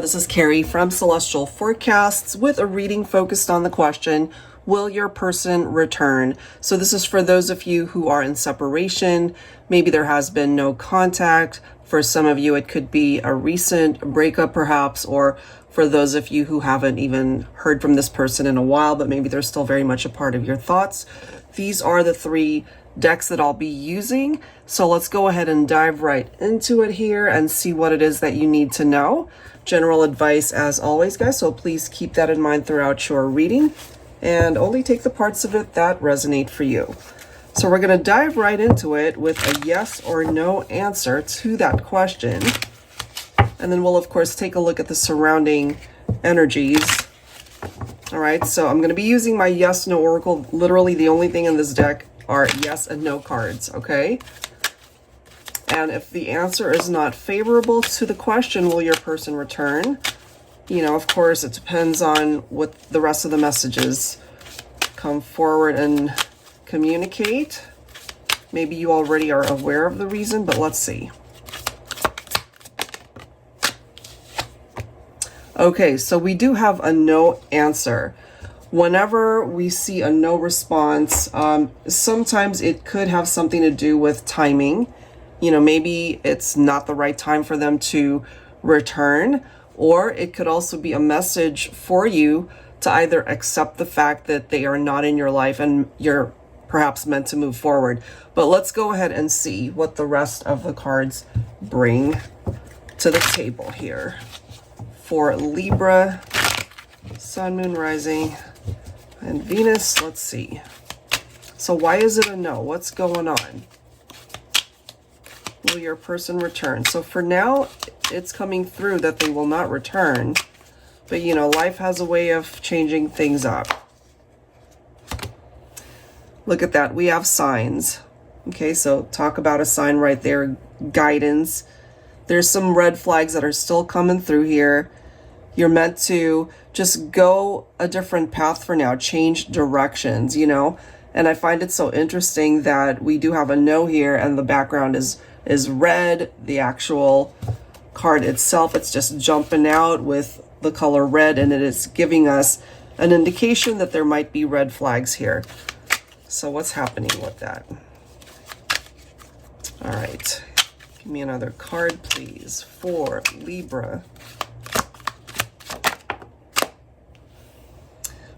this is Carrie from Celestial Forecasts with a reading focused on the question, will your person return? So this is for those of you who are in separation. Maybe there has been no contact. For some of you, it could be a recent breakup perhaps, or for those of you who haven't even heard from this person in a while, but maybe they're still very much a part of your thoughts. These are the three decks that I'll be using. So let's go ahead and dive right into it here and see what it is that you need to know. General advice as always, guys, so please keep that in mind throughout your reading and only take the parts of it that resonate for you. So we're going to dive right into it with a yes or no answer to that question. And then we'll, of course, take a look at the surrounding energies. All right, so I'm going to be using my yes, no oracle. Literally the only thing in this deck are yes and no cards, okay? And if the answer is not favorable to the question, will your person return? You know, of course, it depends on what the rest of the messages come forward and communicate. Maybe you already are aware of the reason, but let's see. Okay, so we do have a no answer. Whenever we see a no response, sometimes it could have something to do with timing. You know, maybe it's not the right time for them to return, or it could also be a message for you to either accept the fact that they are not in your life and you're perhaps meant to move forward. But let's go ahead and see what the rest of the cards bring to the table here. For Libra, Sun, Moon, Rising, and Venus, let's see. So why is it a no? What's going on? Will your person return? So for now, it's coming through that they will not return. But, you know, life has a way of changing things up. Look at that. We have signs. Okay, so talk about a sign right there. Guidance. There's some red flags that are still coming through here. You're meant to just go a different path for now, change directions, you know? And I find it so interesting that we do have a no here and the background is red. The actual card itself, it's just jumping out with the color red, and it is giving us an indication that there might be red flags here. So what's happening with that? All right, give me another card, please, for Libra.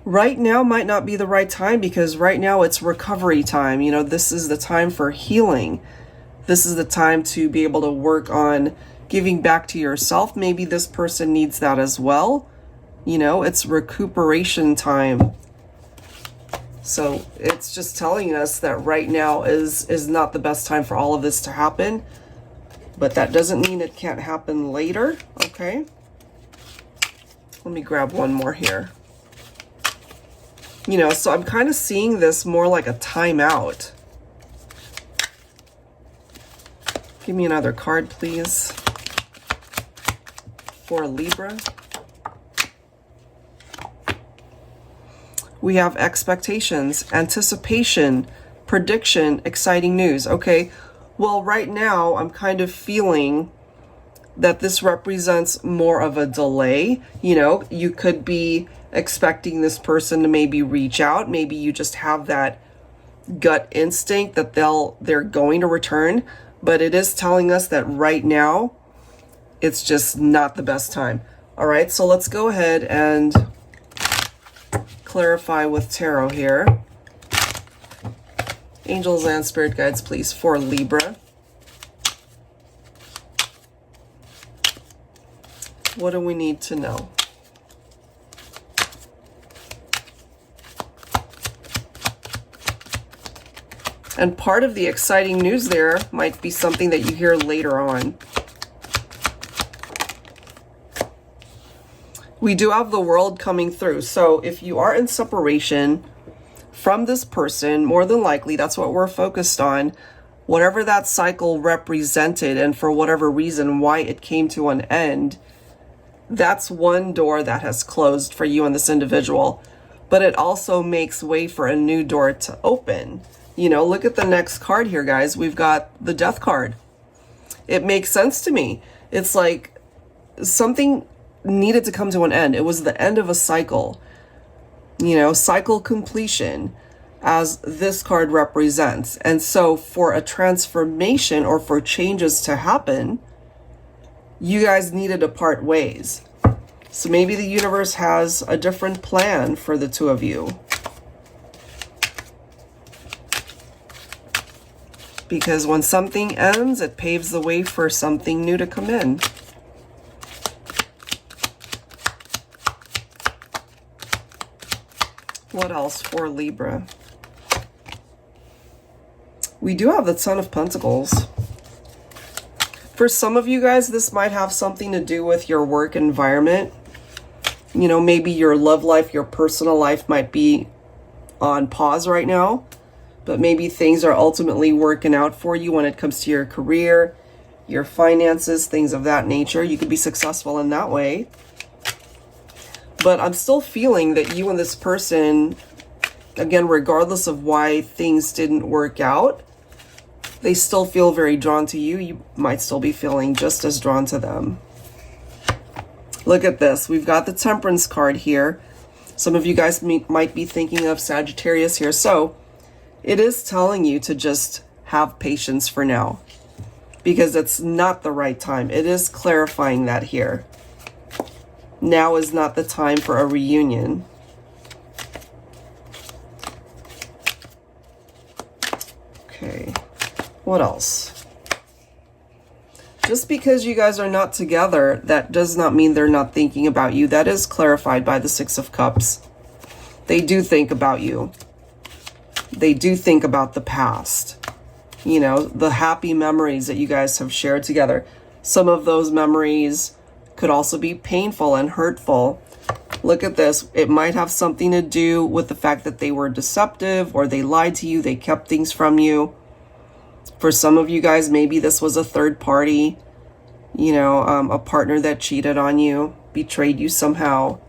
Right now might not be the right time because right now it's recovery time. You know, this is the time for healing. This is the time to be able to work on giving back to yourself. Maybe this person needs that as well. You know, it's recuperation time. So it's just telling us that right now is not the best time for all of this to happen. But that doesn't mean it can't happen later, okay? Let me grab one more here. You know, so I'm kind of seeing this more like a timeout. Give me another card, please, for Libra. We have expectations, anticipation, prediction, exciting news. Okay, well, right now I'm kind of feeling that this represents more of a delay. You know, you could be expecting this person to maybe reach out. Maybe you just have that gut instinct that they're going to return, but it is telling us that right now it's just not the best time. All right, so let's go ahead and clarify with tarot here. Angels and spirit guides, please, for Libra. What do we need to know? And part of the exciting news there might be something that you hear later on. We do have the World coming through. So if you are in separation from this person, more than likely, that's what we're focused on. Whatever that cycle represented and for whatever reason why it came to an end, that's one door that has closed for you and this individual. But it also makes way for a new door to open. You know, look at the next card here, guys. We've got the Death card. It makes sense to me. It's like something needed to come to an end. It was the end of a cycle, you know, cycle completion, as this card represents. And so for a transformation or for changes to happen, you guys needed to part ways. So maybe the universe has a different plan for the two of you. Because when something ends, it paves the way for something new to come in. What else for Libra? We do have the Ten of Pentacles. For some of you guys, this might have something to do with your work environment. You know, maybe your love life, your personal life might be on pause right now, but maybe things are ultimately working out for you when it comes to your career, your finances, things of that nature. You could be successful in that way. But I'm still feeling that you and this person, again, regardless of why things didn't work out, they still feel very drawn to you. You might still be feeling just as drawn to them. Look at this. We've got the Temperance card here. Some of you guys might be thinking of Sagittarius here. So it is telling you to just have patience for now, because it's not the right time. It is clarifying that here. Now is not the time for a reunion. Okay. What else? Just because you guys are not together, that does not mean they're not thinking about you. That is clarified by the Six of Cups. They do think about you. They do think about the past. You know, the happy memories that you guys have shared together. Some of those memories could also be painful and hurtful. Look at this. It might have something to do with the fact that they were deceptive, or they lied to you. They kept things from you. For some of you guys, maybe this was a third party, you know, a partner that cheated on you, betrayed you somehow.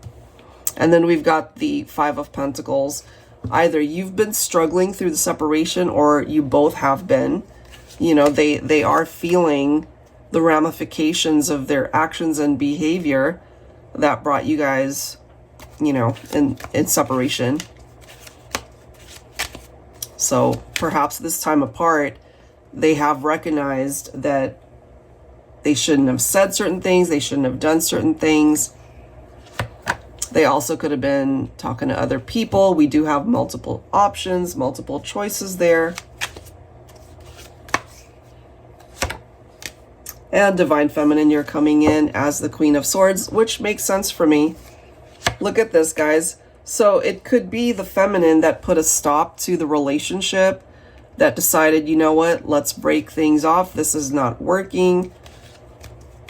And then we've got the Five of Pentacles. Either you've been struggling through the separation, or you both have been. You know, they are feeling the ramifications of their actions and behavior that brought you guys, you know, in separation. So perhaps this time apart, they have recognized that they shouldn't have said certain things. They shouldn't have done certain things. They also could have been talking to other people. We do have multiple options, multiple choices there. And Divine Feminine, you're coming in as the Queen of Swords, which makes sense for me. Look at this, guys. So it could be the feminine that put a stop to the relationship, that decided, you know what, let's break things off. This is not working.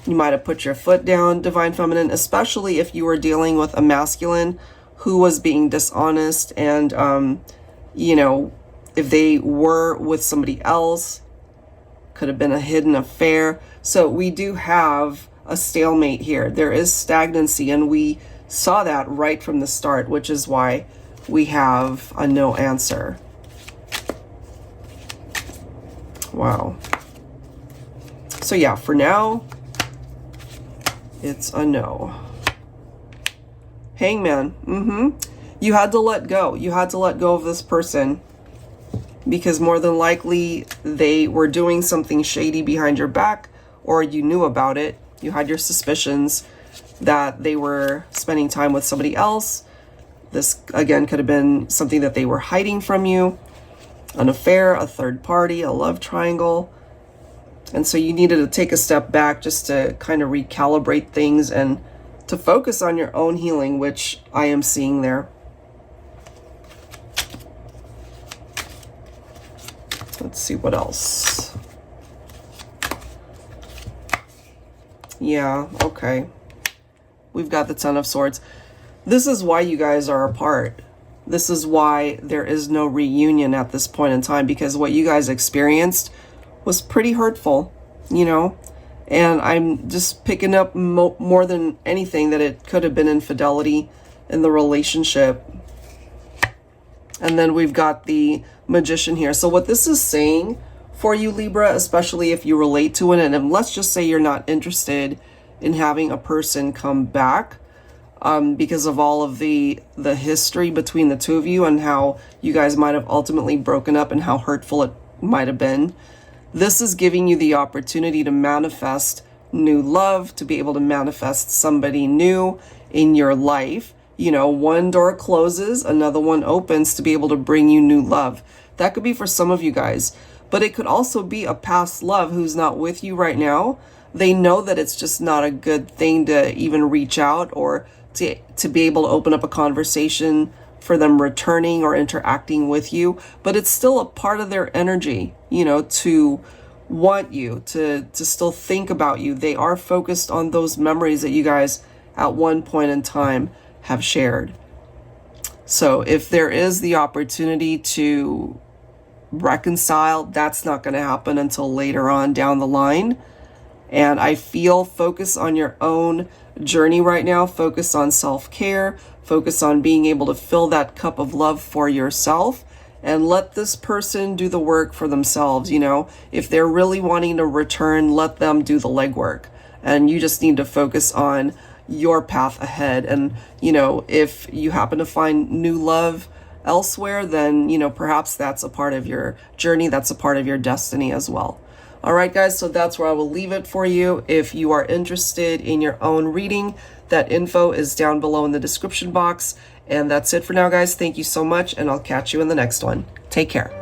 You might have put your foot down, Divine Feminine, especially if you were dealing with a masculine who was being dishonest, and, you know, if they were with somebody else, could have been a hidden affair. So we do have a stalemate here. There is stagnancy, and we saw that right from the start, which is why we have a no answer. Wow. So yeah, for now, it's a no. Hangman. You had to let go. You had to let go of this person, because more than likely they were doing something shady behind your back, or you knew about it. You had your suspicions that they were spending time with somebody else. This, again, could have been something that they were hiding from you. An affair, a third party, a love triangle. And so you needed to take a step back just to kind of recalibrate things and to focus on your own healing, which I am seeing there. Let's see what else. Yeah, okay. We've got the Ten of Swords. This is why you guys are apart. This is why there is no reunion at this point in time, because what you guys experienced was pretty hurtful, you know? And I'm just picking up more than anything that it could have been infidelity in the relationship. And then we've got the Magician here. So what this is saying for you, Libra, especially if you relate to it, and let's just say you're not interested in having a person come back because of all of the history between the two of you and how you guys might have ultimately broken up and how hurtful it might have been. This is giving you the opportunity to manifest new love, to be able to manifest somebody new in your life. You know, one door closes, another one opens to be able to bring you new love. That could be for some of you guys, but it could also be a past love who's not with you right now. They know that it's just not a good thing to even reach out or to be able to open up a conversation for them returning or interacting with you, but it's still a part of their energy, you know, to want you, to still think about you. They are focused on those memories that you guys at one point in time have shared. So if there is the opportunity to reconcile, that's not going to happen until later on down the line. And I feel focus on your own journey right now. Focus on self-care. Focus on being able to fill that cup of love for yourself and let this person do the work for themselves. You know, if they're really wanting to return, let them do the legwork. And you just need to focus on your path ahead. And, you know, if you happen to find new love elsewhere, then, you know, perhaps that's a part of your journey. That's a part of your destiny as well. All right, guys, so that's where I will leave it for you. If you are interested in your own reading, that info is down below in the description box. And that's it for now, guys. Thank you so much, and I'll catch you in the next one. Take care.